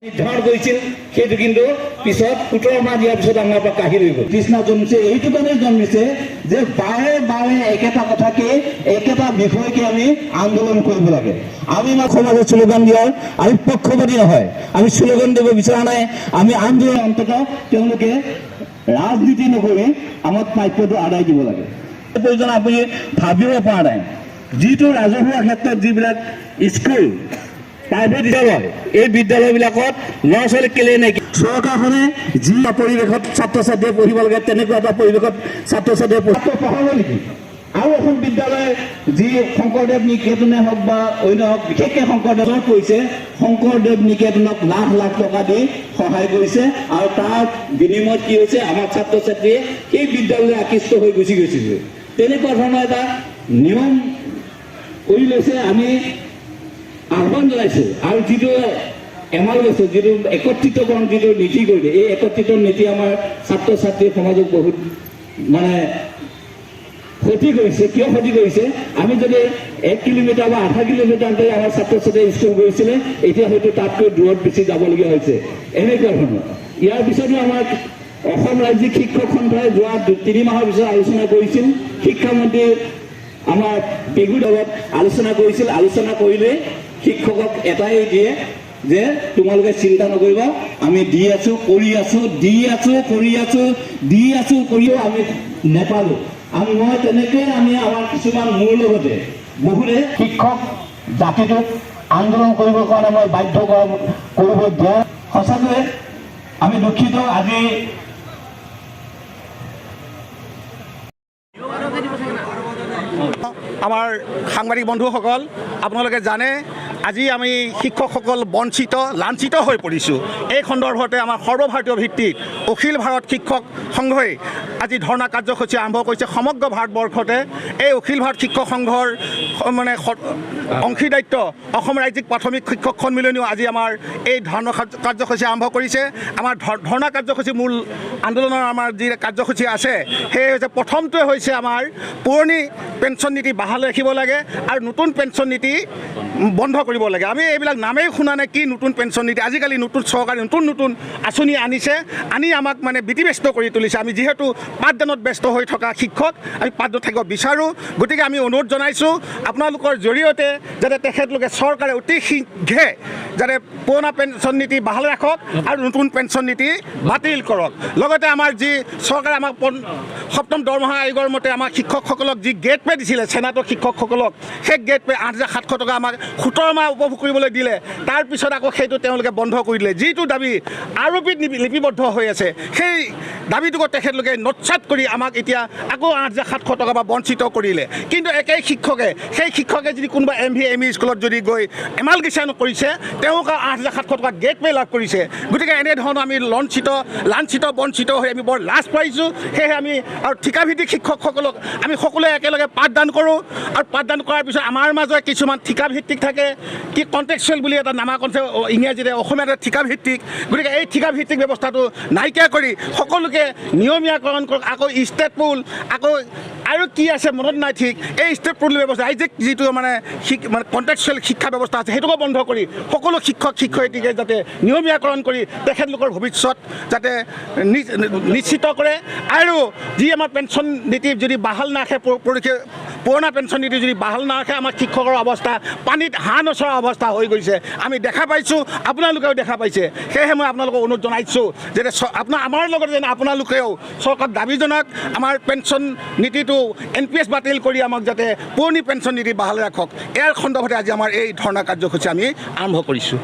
নিৰ্ধাৰণ কৰিছিল সেইটো কিন্তু পিছত 17 মাহ দিয়াৰ পিছত আমাৰ পৰা কাঢ়ি লৈ গ'ল। তৃষ্ণা জন্মিছে এইটো কাৰণে জন্মিছে যে বাৰে বাৰে একেটা কথাকে একেটা বিষয়কে আমি আন্দোলন কৰিব লাগে। আমি সমাজত শ্লোগান দিয়াৰ আমি পক্ষপাতি নহয়, আমি শ্লোগান দিব বিচৰা নাই। আমি আন্দোলন অন্তত তেওঁলোকে ৰাজনীতি নকৰি আমাক প্ৰাপ্যটো আদায় দিব লাগে। প্ৰয়োজন আপুনি ভাবিব পৰা নাই যিটো ৰাজহুৱা ক্ষেত্ৰত যিবিলাক স্কুল প্ৰাইভেট বিদ্যালয় এই বিদ্যালয়বিলাকত ল'ৰা ছোৱালী কেলে নাইকি চৰকাৰখনে যি পৰিৱেশত ছাত্ৰ ছাত্ৰীয়ে পঢ়িব লাগে তেনেকুৱা এটা পৰিৱেশত ছাত্ৰ ছাত্ৰীয়ে পঢ়াব নেকি? আৰু এখন বিদ্যালয় যি শংকৰদেৱ নিকেতনে হওক বা অন্য হওক বিশেষকৈ শংকৰদেৱত কৈছে শংকৰদেৱ নিকেতনক লাখ লাখ টকা দি সহায় কৰিছে আৰু তাৰ বিনিময়ত কি হৈছে আমাৰ ছাত্ৰ ছাত্ৰীয়ে সেই বিদ্যালয়লৈ আকৃষ্ট হৈ গুচি গৈছিল। তেনেকুৱা ধৰণৰ এটা নিয়ম কৰি লৈছে। আমি আহ্বান জনাইছোঁ আৰু যিটো এমাল লৈছোঁ যিটো একত্ৰিতকৰণ যিটো নীতি কৰিলে এই একত্ৰিত নীতি আমাৰ ছাত্ৰ ছাত্ৰী সমাজক বহুত মানে ক্ষতি কৰিছে। কিয় ক্ষতি কৰিছে? আমি যদি 1 কিলোমিটাৰ বা আধা কিলোমিটাৰতে আমাৰ ছাত্ৰ ছাত্ৰীয়ে স্কুল গৈছিলে এতিয়া হয়তো তাতকৈ দূৰত বেছি যাবলগীয়া হৈছে। এনেকুৱা ধৰণৰ ইয়াৰ পিছতো আমাৰ অসম ৰাজ্যিক শিক্ষক সন্থাই যোৱা 3 মাহৰ পিছত আলোচনা কৰিছিল। শিক্ষামন্ত্ৰী আমাৰ পেগু দলত আলোচনা কৰিছিল। আলোচনা কৰিলে শিক্ষকক এটাই দিয়ে যে তোমালোকে চিন্তা নকৰিবা, আমি দি আছো কৰি আছো দি আছো কৰি আছো দি আছো কৰিও আমি নেপালো। মই তেনেকৈ আমি আমাৰ কিছুমান মোৰ লগতে বহুতে শিক্ষক জাতিটোক আন্দোলন কৰিবৰ কাৰণে মই বাধ্য কৰিব দিয়া সঁচাকৈ আমি দুখিত। আজি আমাৰ সাংবাদিক বন্ধুসকল, আপোনালোকে জানে আজি আমি শিক্ষকসকল বঞ্চিত লাঞ্ছিত হৈ পৰিছোঁ। এই সন্দৰ্ভতে আমাৰ সৰ্বভাৰতীয় ভিত্তিত অখিল ভাৰত শিক্ষক সংঘই আজি ধৰ্ণা কাৰ্যসূচী আৰম্ভ কৰিছে সমগ্ৰ ভাৰতবৰ্ষতে। এই অখিল ভাৰত শিক্ষক সংঘৰ মানে অংশীদাৰিত্ব অসম ৰাজ্যিক প্ৰাথমিক শিক্ষক সন্মিলনীও আজি আমাৰ এই ধৰ্ণা কাৰ্যসূচী আৰম্ভ কৰিছে। আমাৰ ধৰ্ণা কাৰ্যসূচী মূল আন্দোলনৰ আমাৰ যি কাৰ্যসূচী আছে সেই হৈছে প্ৰথমটোৱে হৈছে আমাৰ পুৰণি পেঞ্চন নীতি বাহাল ৰাখিব লাগে আৰু নতুন পেঞ্চন নীতি বন্ধ কৰিব লাগে। আমি এইবিলাক নামেই শুনা নাই কি নতুন পেঞ্চন নীতি। আজিকালি নতুন চৰকাৰে নতুন আঁচনি আনিছে, আনি আমাক মানে ব্যতিব্যস্ত কৰি তুলিছে। আমি যিহেতু পাঠদানত ব্যস্ত হৈ থকা শিক্ষক, আমি পাঠদানত থাকিব বিচাৰোঁ। গতিকে আমি অনুৰোধ জনাইছোঁ আপোনালোকৰ জৰিয়তে যাতে তেখেতলোকে চৰকাৰে অতি শীঘ্ৰে যাতে পুৰণা পেঞ্চন নীতি বাহাল ৰাখক আৰু নতুন পেঞ্চন নীতি বাতিল কৰক। লগতে আমাৰ যি চৰকাৰে আমাক 7ম দৰমহা আয়োগৰ মতে আমাৰ শিক্ষকসকলক যি গেট পে দিছিলে চেনাতৰ শিক্ষকসকলক, সেই গেট পে 8,700 টকা আমাক 17 মাহ উপভোগ কৰিবলৈ দিলে। তাৰপিছত আকৌ সেইটো তেওঁলোকে বন্ধ কৰি দিলে। যিটো দাবী আৰপিত লিপিবদ্ধ হৈ আছে সেই দাবীটোকো তেখেতলোকে নৎসাত কৰি আমাক এতিয়া আকৌ 8,700 টকা বা বঞ্চিত কৰিলে। কিন্তু একেই শিক্ষকে সেই শিক্ষকে যদি কোনোবা MV ME স্কুলত যদি গৈ এমালগেশ্যন কৰিছে তেওঁক 8,700 টকা গেট পে লাভ কৰিছে। গতিকে এনেধৰণৰ আমি লাঞ্ছিত বঞ্চিত হৈ আমি বৰ লাজ পাইছোঁ। সেয়েহে আমি আৰু ঠিকাভিত্তিক শিক্ষকসকলক আমি সকলোৱে একেলগে পাঠদান কৰোঁ আৰু পাঠদান কৰাৰ পিছত আমাৰ মাজত কিছুমান ঠিকাভিত্তিক থাকে, কি কণ্টেক্সুৱেল বুলি এটা নামাকৰণ আছে ইংৰাজীতে, অসমীয়াতে ঠিকাভিত্তিক। গতিকে এই ঠিকাভিত্তিক ব্যৱস্থাটো নাইকিয়া কৰি সকলোকে নিয়মীয়াকৰণ কৰক। আকৌ ষ্টেট পুল আকৌ আৰু কি আছে মনত নাই ঠিক, এই ষ্টেট পুল ব্যৱস্থা ৰাজ্যিক যিটো মানে কণ্টেক্সুৱেল শিক্ষা ব্যৱস্থা আছে সেইটোকো বন্ধ কৰি সকলো শিক্ষক শিক্ষয়িত্ৰীকে যাতে নিয়মীয়াকৰণ কৰি তেখেতলোকৰ ভৱিষ্যত যাতে নিশ্চিত কৰে। আৰু যি আমাৰ পেঞ্চন নীতি যদি বাহাল নাৰাখে, পুৰণা পেঞ্চন নীতি যদি বাহাল নাৰাখে আমাৰ শিক্ষকৰ অৱস্থা পানীত হাঁহ নচৰা অৱস্থা হৈ গৈছে। আমি দেখা পাইছোঁ, আপোনালোকেও দেখা পাইছে। সেয়েহে মই আপোনালোকক অনুৰোধ জনাইছোঁ যে আমাৰ লগতে যেনে আপোনালোকেও চৰকাৰক দাবী জনাওক আমাৰ পেঞ্চন নীতিটো NPS বাতিল কৰি আমাক যাতে পুৰণি পেঞ্চন নীতি বাহাল ৰাখক। ইয়াৰ সন্দৰ্ভতে আজি আমাৰ এই ধৰ্ণা কাৰ্যসূচী আমি আৰম্ভ কৰিছোঁ।